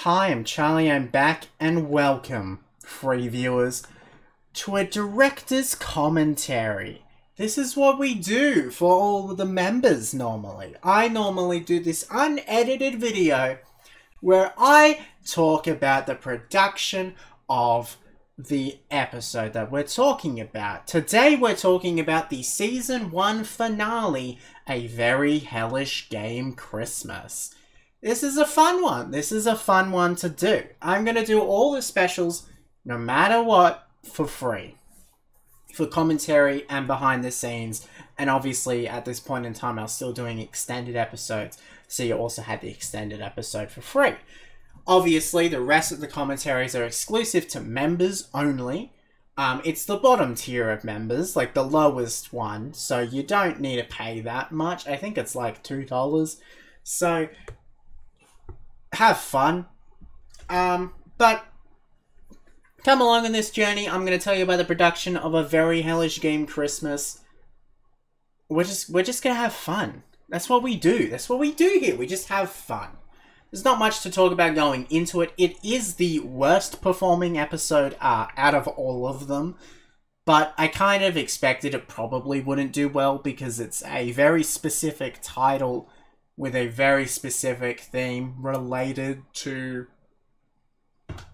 Hi, I'm Charlie, I'm back, and welcome, free viewers, to a director's commentary. This is what we do for all the members normally. I normally do this unedited video where I talk about the production of the episode that we're talking about. Today we're talking about the Season 1 finale, A Very Hellish Game Christmas. This is a fun one. This is a fun one to do. I'm going to do all the specials, no matter what, for free. For commentary and behind the scenes. And obviously, at this point in time, I was still doing extended episodes. So you also had the extended episode for free. Obviously, the rest of the commentaries are exclusive to members only. It's the bottom tier of members, like the lowest one. So you don't need to pay that much. I think it's like $2. So have fun. But come along on this journey. I'm going to tell you about the production of A Very Hellish Game Christmas. We're just going to have fun. That's what we do. That's what we do here. We just have fun. There's not much to talk about going into it. It is the worst performing episode out of all of them. But I kind of expected it probably wouldn't do well because it's a very specific title with a very specific theme related to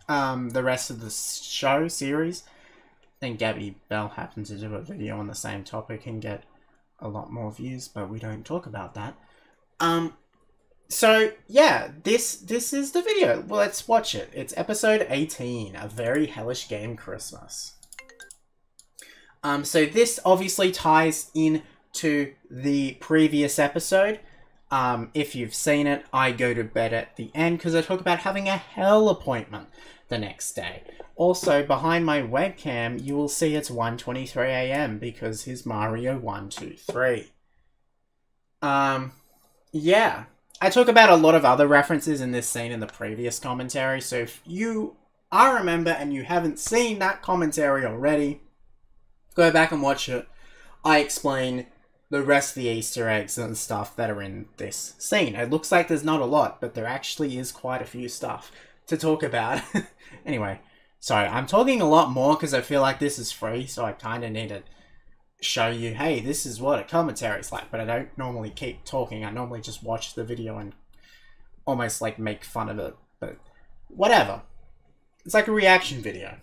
the rest of the show series. I think Gabby Bell happened to do a video on the same topic and get a lot more views, but we don't talk about that. So yeah, this is the video. Well, let's watch it. It's episode 18, A Very Hellish Game Christmas. So this obviously ties into the previous episode. If you've seen it, I go to bed at the end because I talk about having a hell appointment the next day. Also, behind my webcam, you will see it's 1:23 AM because here's Mario 123. Yeah. I talk about a lot of other references in this scene in the previous commentary, so if you are a member and you haven't seen that commentary already, go back and watch it. I explain the rest of the Easter eggs and stuff that are in this scene. It looks like there's not a lot, but there actually is quite a few stuff to talk about. Anyway, sorry, I'm talking a lot more because I feel like this is free, so I kind of need to show you, hey, this is what a commentary is like, but I don't normally keep talking. I normally just watch the video and almost like make fun of it, but whatever. It's like a reaction video.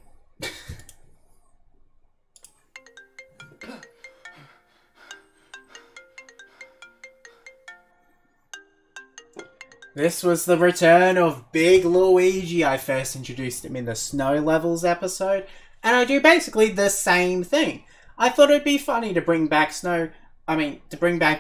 This was the return of Big Luigi. I first introduced him in the Snow Levels episode, and I do basically the same thing. I thought it'd be funny to bring back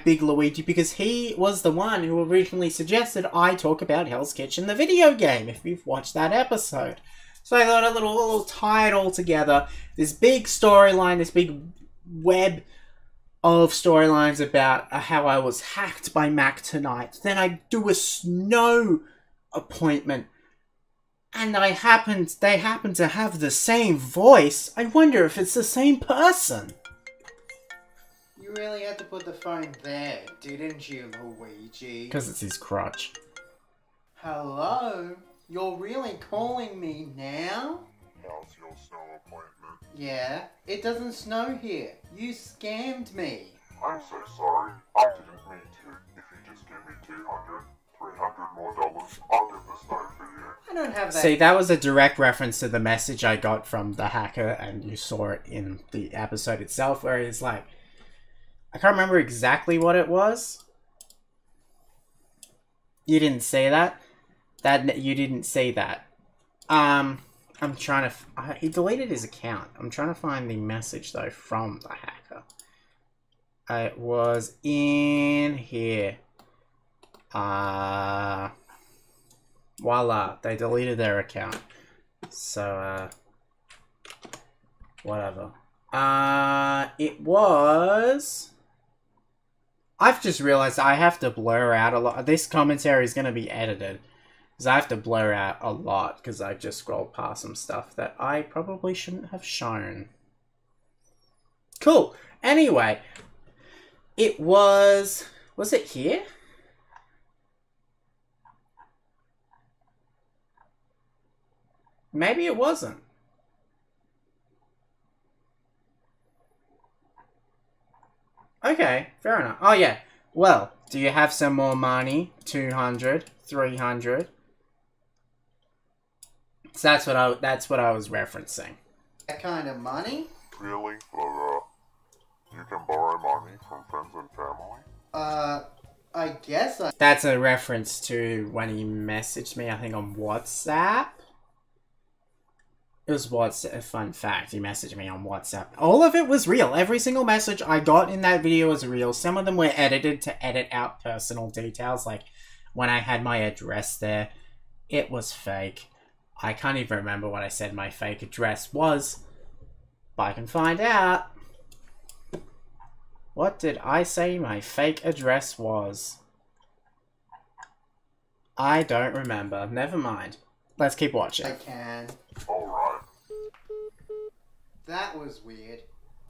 Big Luigi because he was the one who originally suggested I talk about Hell's Kitchen, the video game, if you've watched that episode. So I thought a little tie it all together. This big storyline, this big web of storylines about how I was hacked by Mac tonight. Then I do a snow appointment, and they happen to have the same voice. I wonder if it's the same person. You really had to put the phone there, didn't you, Luigi? Because it's his crotch. Hello? You're really calling me now? How's your snow appointment? Yeah, it doesn't snow here. You scammed me. I'm so sorry. I didn't mean to. If you just give me $200, $300 more, I'll get the snow for you. I don't have that. See, that was a direct reference to the message I got from the hacker, and you saw it in the episode itself, where he's like, I can't remember exactly what it was. You didn't say that? You didn't say that. I'm trying to... he deleted his account. I'm trying to find the message, though, from the hacker. It was in here. Voila. They deleted their account. So, whatever. It was... I've just realized I have to blur out a lot. This commentary is going to be edited. Because I have to blur out a lot, because I just scrolled past some stuff that I probably shouldn't have shown. Cool. Anyway, it was it here? Maybe it wasn't. Okay, fair enough. Oh yeah. Well, do you have some more money? 200, 300. So that's what I was referencing. That kind of money? Really? But, you can borrow money from friends and family? I guess I... That's a reference to when he messaged me, I think on WhatsApp. It was a fun fact. He messaged me on WhatsApp. All of it was real. Every single message I got in that video was real. Some of them were edited to edit out personal details, like when I had my address there. It was fake. I can't even remember what I said my fake address was, but I can find out. What did I say my fake address was? I don't remember. Never mind. Let's keep watching. I can. Alright. That was weird.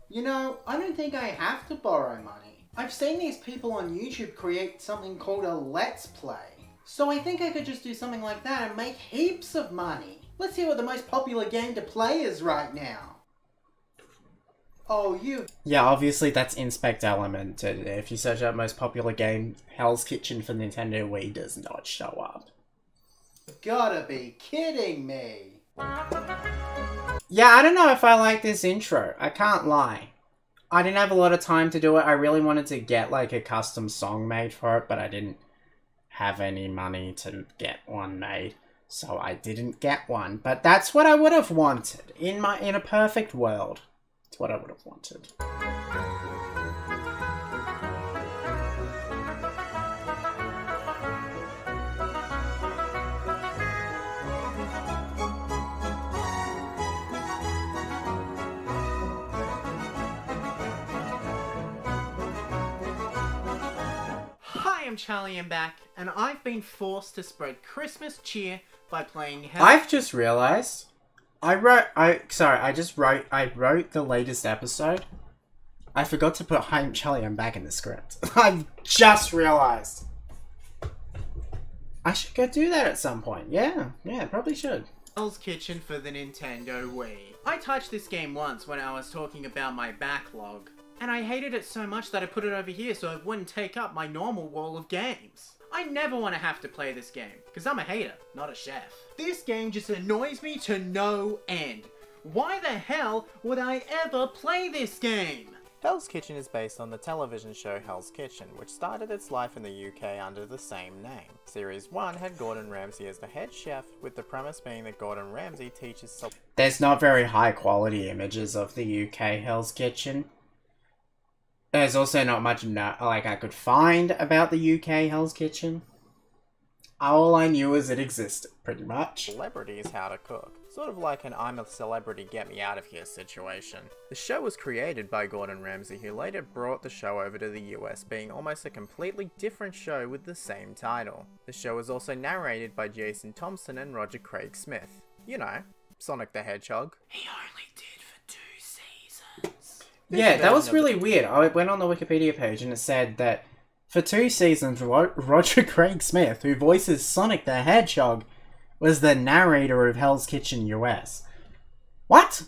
You know, I don't think I have to borrow money. I've seen these people on YouTube create something called a Let's Play. So I think I could just do something like that and make heaps of money. Let's hear what the most popular game to play is right now. Oh, you... Yeah, obviously that's Inspect Element. If you search up most popular game, Hell's Kitchen for Nintendo Wii does not show up. Gotta be kidding me. Yeah, I don't know if I like this intro. I can't lie. I didn't have a lot of time to do it. I really wanted to get like a custom song made for it, but I didn't have any money to get one made. So I didn't get one. But that's what I would have wanted in a perfect world. It's what I would have wanted. Hi, I'm Charlie. I'm back, and I've been forced to spread Christmas cheer by playing I've just realized I wrote the latest episode. I forgot to put Hi, I'm Charlie, I'm back in the script. I've just realized. I should go do that at some point. Yeah, probably should. Hell's Kitchen for the Nintendo Wii. I touched this game once when I was talking about my backlog, and I hated it so much that I put it over here so it wouldn't take up my normal wall of games. I never want to have to play this game, because I'm a hater, not a chef. This game just annoys me to no end. Why the hell would I ever play this game? Hell's Kitchen is based on the television show Hell's Kitchen, which started its life in the UK under the same name. Series 1 had Gordon Ramsay as the head chef, with the premise being that Gordon Ramsay teaches... There's not very high quality images of the UK Hell's Kitchen. There's also not much I could find about the UK Hell's Kitchen. All I knew is it existed, pretty much. Celebrities how to cook. Sort of like an I'm a celebrity get me out of here situation. The show was created by Gordon Ramsay, who later brought the show over to the US, being almost a completely different show with the same title. The show was also narrated by Jason Thompson and Roger Craig Smith. You know, Sonic the Hedgehog. He only did for 2 seasons. Yeah, that was really weird. I went on the Wikipedia page and it said that for 2 seasons, Roger Craig Smith, who voices Sonic the Hedgehog, was the narrator of Hell's Kitchen US. What?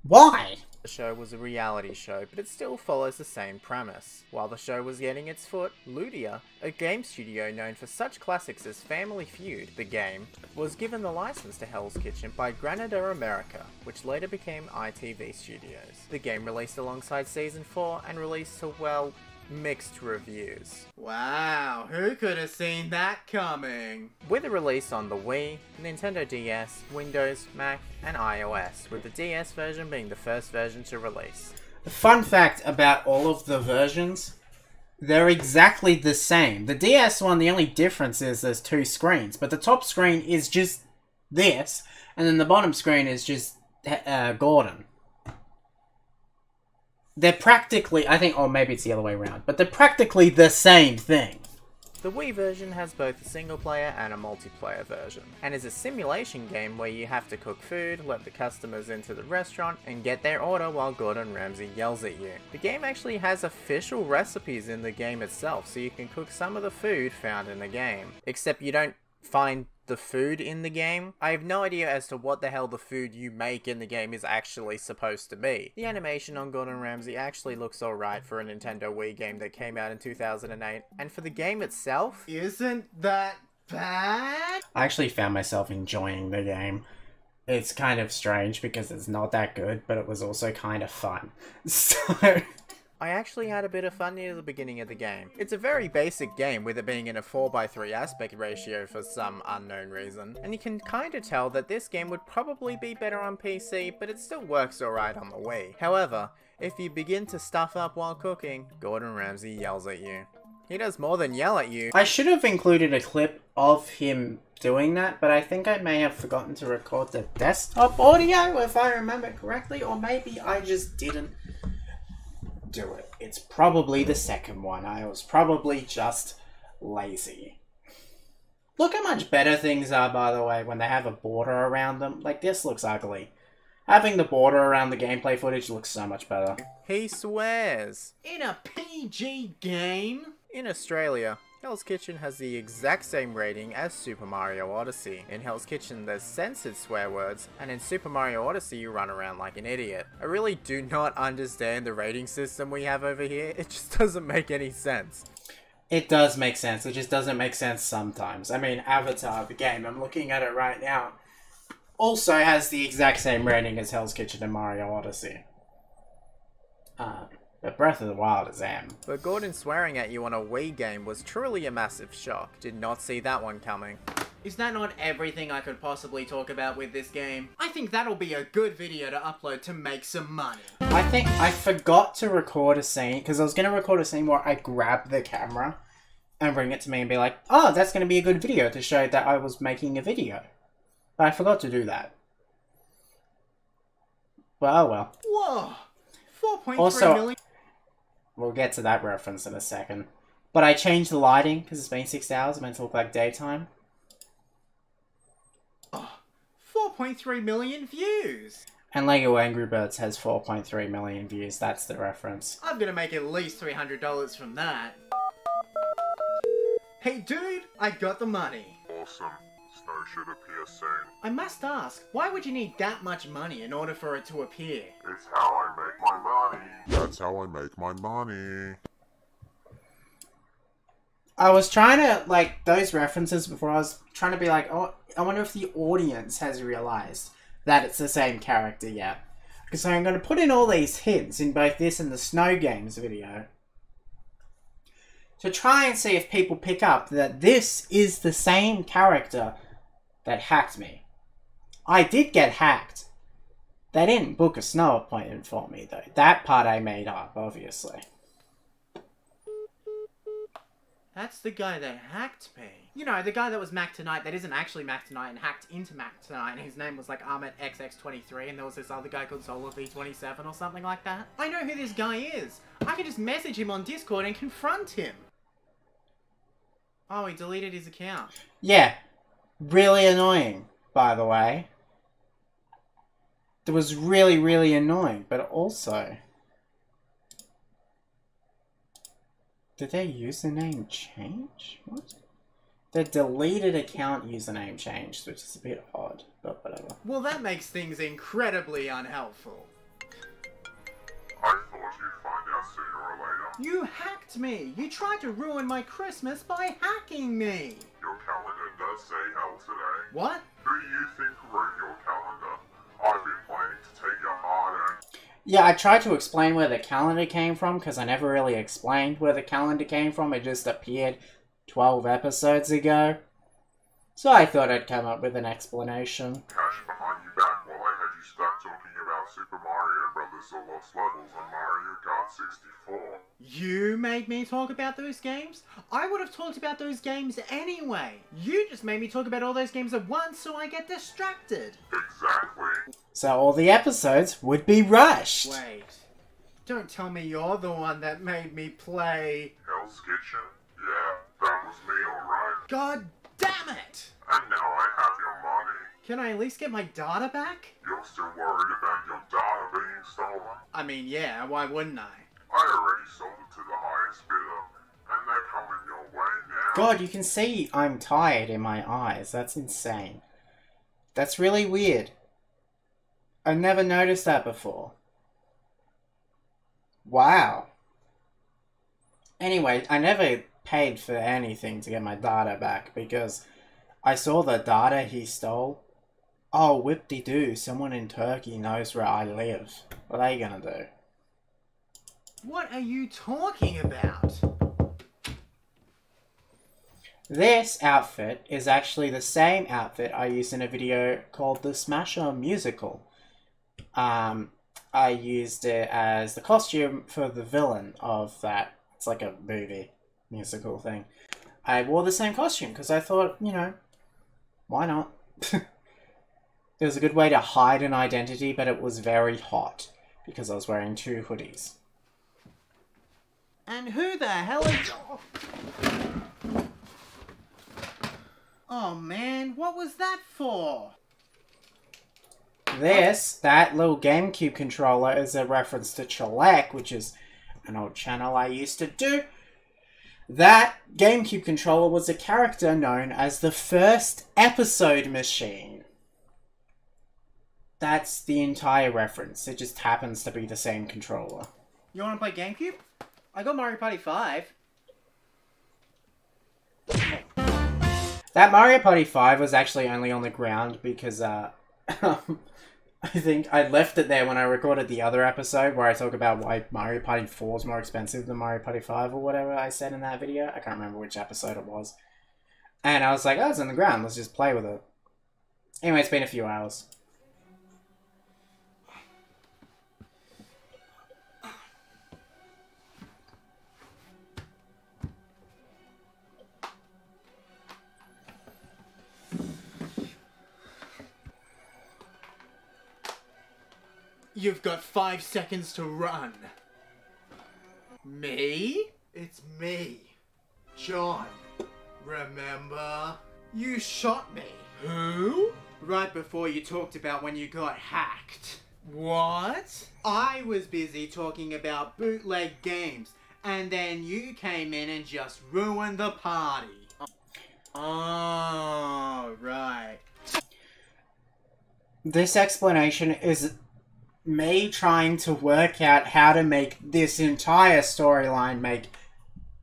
Why? The show was a reality show, but it still follows the same premise. While the show was getting its foot, Ludia, a game studio known for such classics as Family Feud, the game, was given the license to Hell's Kitchen by Granada America, which later became ITV Studios. The game released alongside Season 4 and released to, well, mixed reviews. Wow, who could have seen that coming? With a release on the Wii, Nintendo DS, Windows, Mac, and iOS, with the DS version being the first version to release. Fun fact about all of the versions, they're exactly the same. The DS one, the only difference is there's 2 screens, but the top screen is just this, and then the bottom screen is just Gordon. They're practically, I think, or maybe it's the other way around, but they're practically the same thing. The Wii version has both a single player and a multiplayer version, and is a simulation game where you have to cook food, let the customers into the restaurant, and get their order while Gordon Ramsay yells at you. The game actually has official recipes in the game itself, so you can cook some of the food found in the game, except you don't find the food in the game. I have no idea as to what the hell the food you make in the game is actually supposed to be. The animation on Gordon Ramsay actually looks alright for a Nintendo Wii game that came out in 2008, and for the game itself, Isn't that bad? I actually found myself enjoying the game. It's kind of strange because it's not that good, but it was also kind of fun. So... I actually had a bit of fun near the beginning of the game. It's a very basic game with it being in a 4:3 aspect ratio for some unknown reason, and you can kinda tell that this game would probably be better on PC, but it still works alright on the Wii. However, if you begin to stuff up while cooking, Gordon Ramsay yells at you. He does more than yell at you. I should have included a clip of him doing that, but I think I may have forgotten to record the desktop audio, if I remember correctly, or maybe I just didn't do it. It's probably the second one. I was probably just lazy. Look how much better things are, by the way, when they have a border around them. Like, this looks ugly. Having the border around the gameplay footage looks so much better. He swears. In a PG game? In Australia, Hell's Kitchen has the exact same rating as Super Mario Odyssey. In Hell's Kitchen there's censored swear words, and in Super Mario Odyssey you run around like an idiot. I really do not understand the rating system we have over here, it just doesn't make any sense. It does make sense, it just doesn't make sense sometimes. I mean, Avatar, the game, I'm looking at it right now, also has the exact same rating as Hell's Kitchen and Mario Odyssey. But Breath of the Wild is M. But Gordon swearing at you on a Wii game was truly a massive shock. Did not see that one coming. Is that not everything I could possibly talk about with this game? I think that'll be a good video to upload to make some money. I think I forgot to record a scene, because I was going to record a scene where I grab the camera and bring it to me and be like, oh, that's going to be a good video to show that I was making a video. But I forgot to do that. Well, oh well. Whoa! 4.3 Also, million? We'll get to that reference in a second. But I changed the lighting, because it's been 6 hours, it's meant to look like daytime. 4.3 million views! And Lego Angry Birds has 4.3 million views, that's the reference. I'm gonna make at least $300 from that. Hey dude, I got the money. Awesome. Snow should appear soon. I must ask, why would you need that much money in order for it to appear? It's how I make my money. That's how I make my money. I was trying to, like, those references before, I was trying to be like, oh, I wonder if the audience has realised that it's the same character yet. Because I'm going to put in all these hints in both this and the Snow Games video to try and see if people pick up that this is the same character that hacked me. I did get hacked. They didn't book a snow appointment for me, though. That part I made up, obviously. That's the guy that hacked me. You know, the guy that was Mac Tonight that isn't actually Mac Tonight and hacked into Mac Tonight, and his name was like Ahmed XX23, and there was this other guy called Solar V27 or something like that. I know who this guy is. I could just message him on Discord and confront him. Oh, he deleted his account. Yeah. Really annoying, by the way. It was really, really annoying, but also... Did their username change? What? Their deleted account username changed, which is a bit odd, but whatever. Well, that makes things incredibly unhelpful. I thought you'd find out sooner or later. You hacked me! You tried to ruin my Christmas by hacking me! Your calendar does say hell today. What? Who do you think wrote your calendar? I've been planning to take your hard-earned... Yeah, I tried to explain where the calendar came from, because I never really explained where the calendar came from. It just appeared 12 episodes ago. So I thought I'd come up with an explanation. cash behind you back while I had you stuck talking about Super Mario Brothers The Lost Levels on Mario Kart 64. You made me talk about those games? I would have talked about those games anyway. You just made me talk about all those games at once so I get distracted. Exactly. So all the episodes would be rushed. Wait. Don't tell me you're the one that made me play... Hell's Kitchen? Yeah, that was me alright. God damn it! And now I have your money. Can I at least get my data back? You're still worried about your data being stolen? I mean, yeah, why wouldn't I? I already sold it to the highest bidder, and they're coming your way now. God, you can see I'm tired in my eyes. That's insane. That's really weird. I've never noticed that before. Wow. Anyway, I never paid for anything to get my data back because I saw the data he stole. Oh, whip-de-doo, someone in Turkey knows where I live. What are they gonna do? What are you talking about? This outfit is actually the same outfit I used in a video called The Smasher Musical. I used it as the costume for the villain of that. It's like a movie musical thing. I wore the same costume because I thought, you know, why not? It was a good way to hide an identity, but it was very hot because I was wearing 2 hoodies. And who the hell is... Oh man, what was that for? That little GameCube controller is a reference to Chalek, which is an old channel I used to do. That GameCube controller was a character known as the First Episode Machine. That's the entire reference. It just happens to be the same controller. You wanna play GameCube? I got Mario Party 5. That Mario Party 5 was actually only on the ground because, I think I left it there when I recorded the other episode where I talk about why Mario Party 4 is more expensive than Mario Party 5 or whatever I said in that video. I can't remember which episode it was. And I was like, oh, it's on the ground. Let's just play with it. Anyway, it's been a few hours. You've got 5 seconds to run. Me? It's me. John. Remember? You shot me. Who? Right before you talked about when you got hacked. What? I was busy talking about bootleg games, and then you came in and just ruined the party. Oh, right. This explanation is me trying to work out how to make this entire storyline make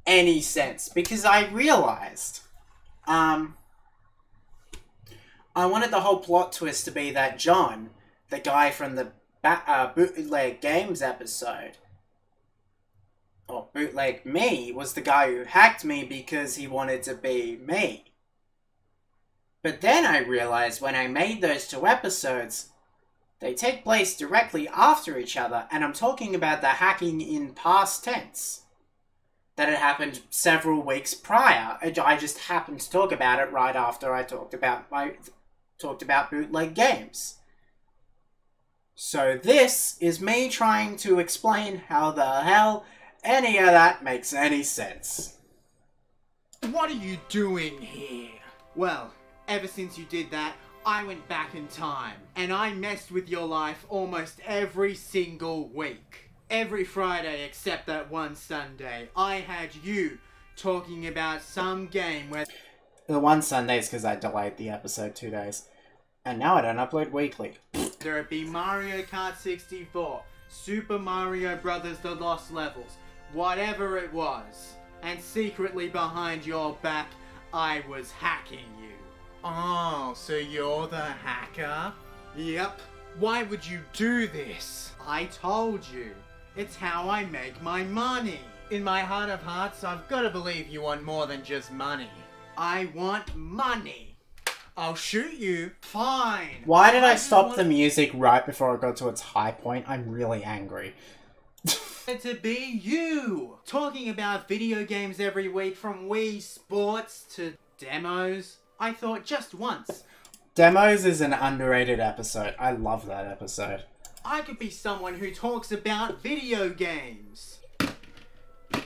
any sense. Because I realized, I wanted the whole plot twist to be that John, the guy from the Bootleg Games episode, or Bootleg Me, was the guy who hacked me because he wanted to be me. But then I realized when I made those 2 episodes, they take place directly after each other, and I'm talking about the hacking in past tense. That had happened several weeks prior. I just happened to talk about it right after I talked about Bootleg Games. So this is me trying to explain how the hell any of that makes any sense. What are you doing here? Well, ever since you did that, I went back in time, and I messed with your life almost every single week. Every Friday except that one Sunday, I had you talking about some game where... The one Sunday is because I delayed the episode 2 days. And now I don't upload weekly. There would be Mario Kart 64, Super Mario Brothers The Lost Levels, whatever it was. And secretly behind your back, I was hacking you. Oh, so you're the hacker? Yep. Why would you do this? I told you. It's how I make my money. In my heart of hearts, I've got to believe you want more than just money. I want money. I'll shoot you. Fine. Why did I stop the music right before it got to its high point? I'm really angry. To be you. Talking about video games every week, from Wii Sports to demos. I thought just once. Demos is an underrated episode. I love that episode. I could be someone who talks about video games.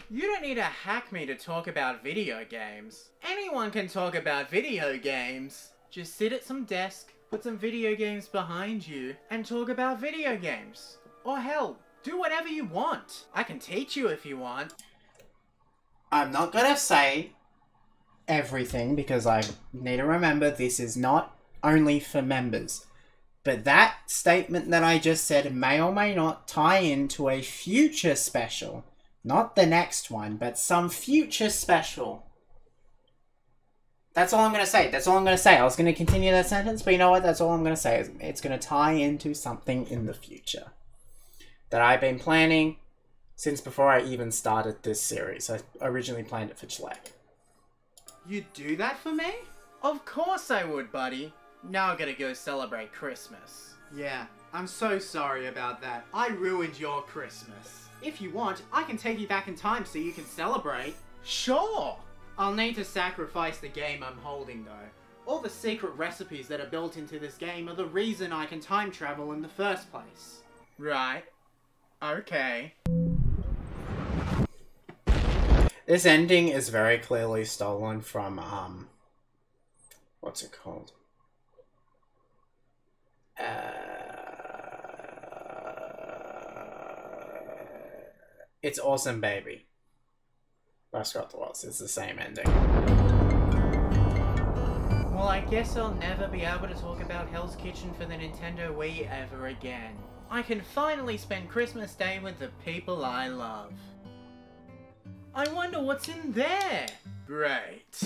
You don't need to hack me to talk about video games. Anyone can talk about video games. Just sit at some desk, put some video games behind you, and talk about video games. Or hell, do whatever you want. I can teach you if you want. I'm not gonna say everything because I need to remember this is not only for members. But that statement that I just said may or may not tie into a future special. Not the next one, but some future special. That's all I'm going to say. That's all I'm going to say. I was going to continue that sentence, but you know what? That's all I'm going to say. It's going to tie into something in the future that I've been planning since before I even started this series. I originally planned it for July. You'd do that for me? Of course I would, buddy. Now I gotta go celebrate Christmas. Yeah, I'm so sorry about that. I ruined your Christmas. If you want, I can take you back in time so you can celebrate. Sure! I'll need to sacrifice the game I'm holding though. All the secret recipes that are built into this game are the reason I can time travel in the first place. Right. Okay. This ending is very clearly stolen from, what's it called? It's Awesome Baby. That's what it was. It's the same ending. Well, I guess I'll never be able to talk about Hell's Kitchen for the Nintendo Wii ever again. I can finally spend Christmas Day with the people I love. I wonder what's in there. Great.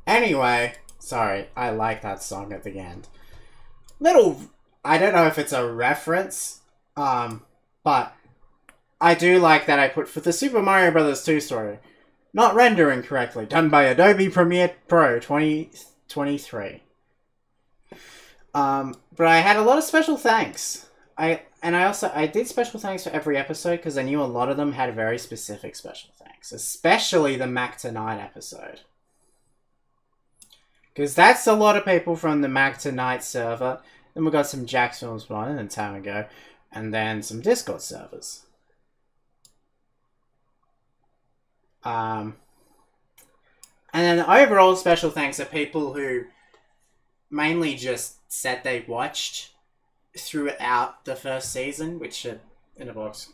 Anyway, sorry, I like that song at the end. I don't know if it's a reference, but I do like that I put for the Super Mario Bros. 2 story. Not rendering correctly, done by Adobe Premiere Pro 2023. But I had a lot of special thanks. I did special thanks for every episode because I knew a lot of them had very specific special thanks, especially the Mac Tonight episode. Because that's a lot of people from the Mac Tonight server. Then we got some Jack's Films one and time ago, and then some Discord servers. And then the overall special thanks are people who mainly just said they watched throughout the first season, which are in a box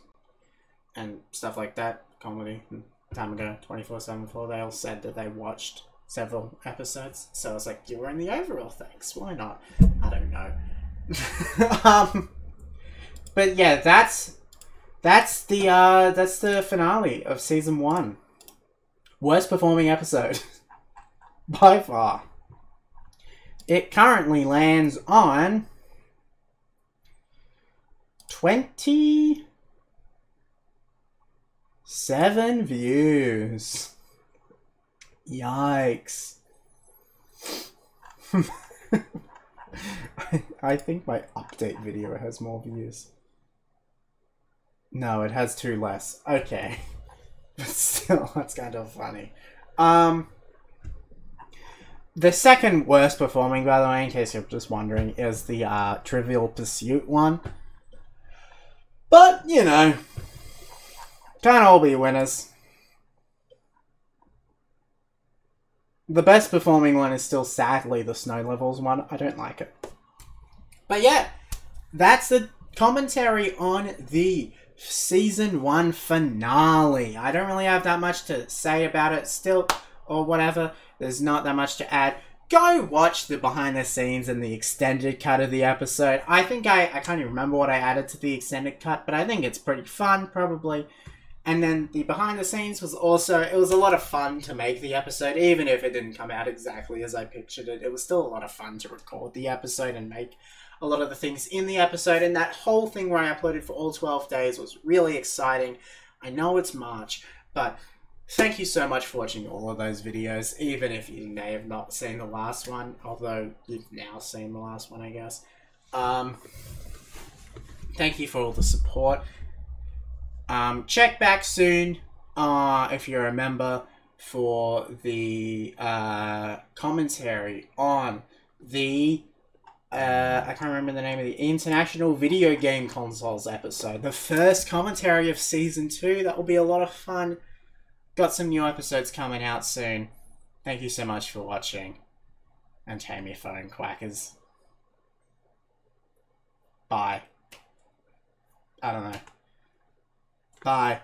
and stuff like that. Comedy and time ago, 24/7 they all said that they watched several episodes, so I was like, you were in the overall thanks, why not? I don't know. But yeah, that's the finale of season 1. Worst performing episode by far. It currently lands on 27 views. Yikes. I think my update video has more views. No, it has 2 less. Okay. But still, that's kind of funny. The second worst performing, by the way, in case you're just wondering, is the Trivial Pursuit one. But, you know, can't all be winners. The best performing one is still, sadly, the Snow Levels one. I don't like it. But yeah, that's the commentary on the Season 1 finale. I don't really have that much to say about it still, or whatever. There's not that much to add. Go watch the behind the scenes and the extended cut of the episode. I think I can't even remember what I added to the extended cut, but I think it's pretty fun, probably. And then the behind the scenes was also, it was a lot of fun to make the episode, even if it didn't come out exactly as I pictured it. It was still a lot of fun to record the episode and make a lot of the things in the episode. And that whole thing where I uploaded for all 12 days was really exciting. I know it's March, but thank you so much for watching all of those videos, even if you may have not seen the last one, although you've now seen the last one, I guess. Thank you for all the support. Check back soon, if you're a member, for the commentary on the I can't remember the name of the International Video Game Consoles episode. The first commentary of Season 2. That will be a lot of fun. Got some new episodes coming out soon. Thank you so much for watching. And tame your phone, quackers. Bye. I don't know. Bye.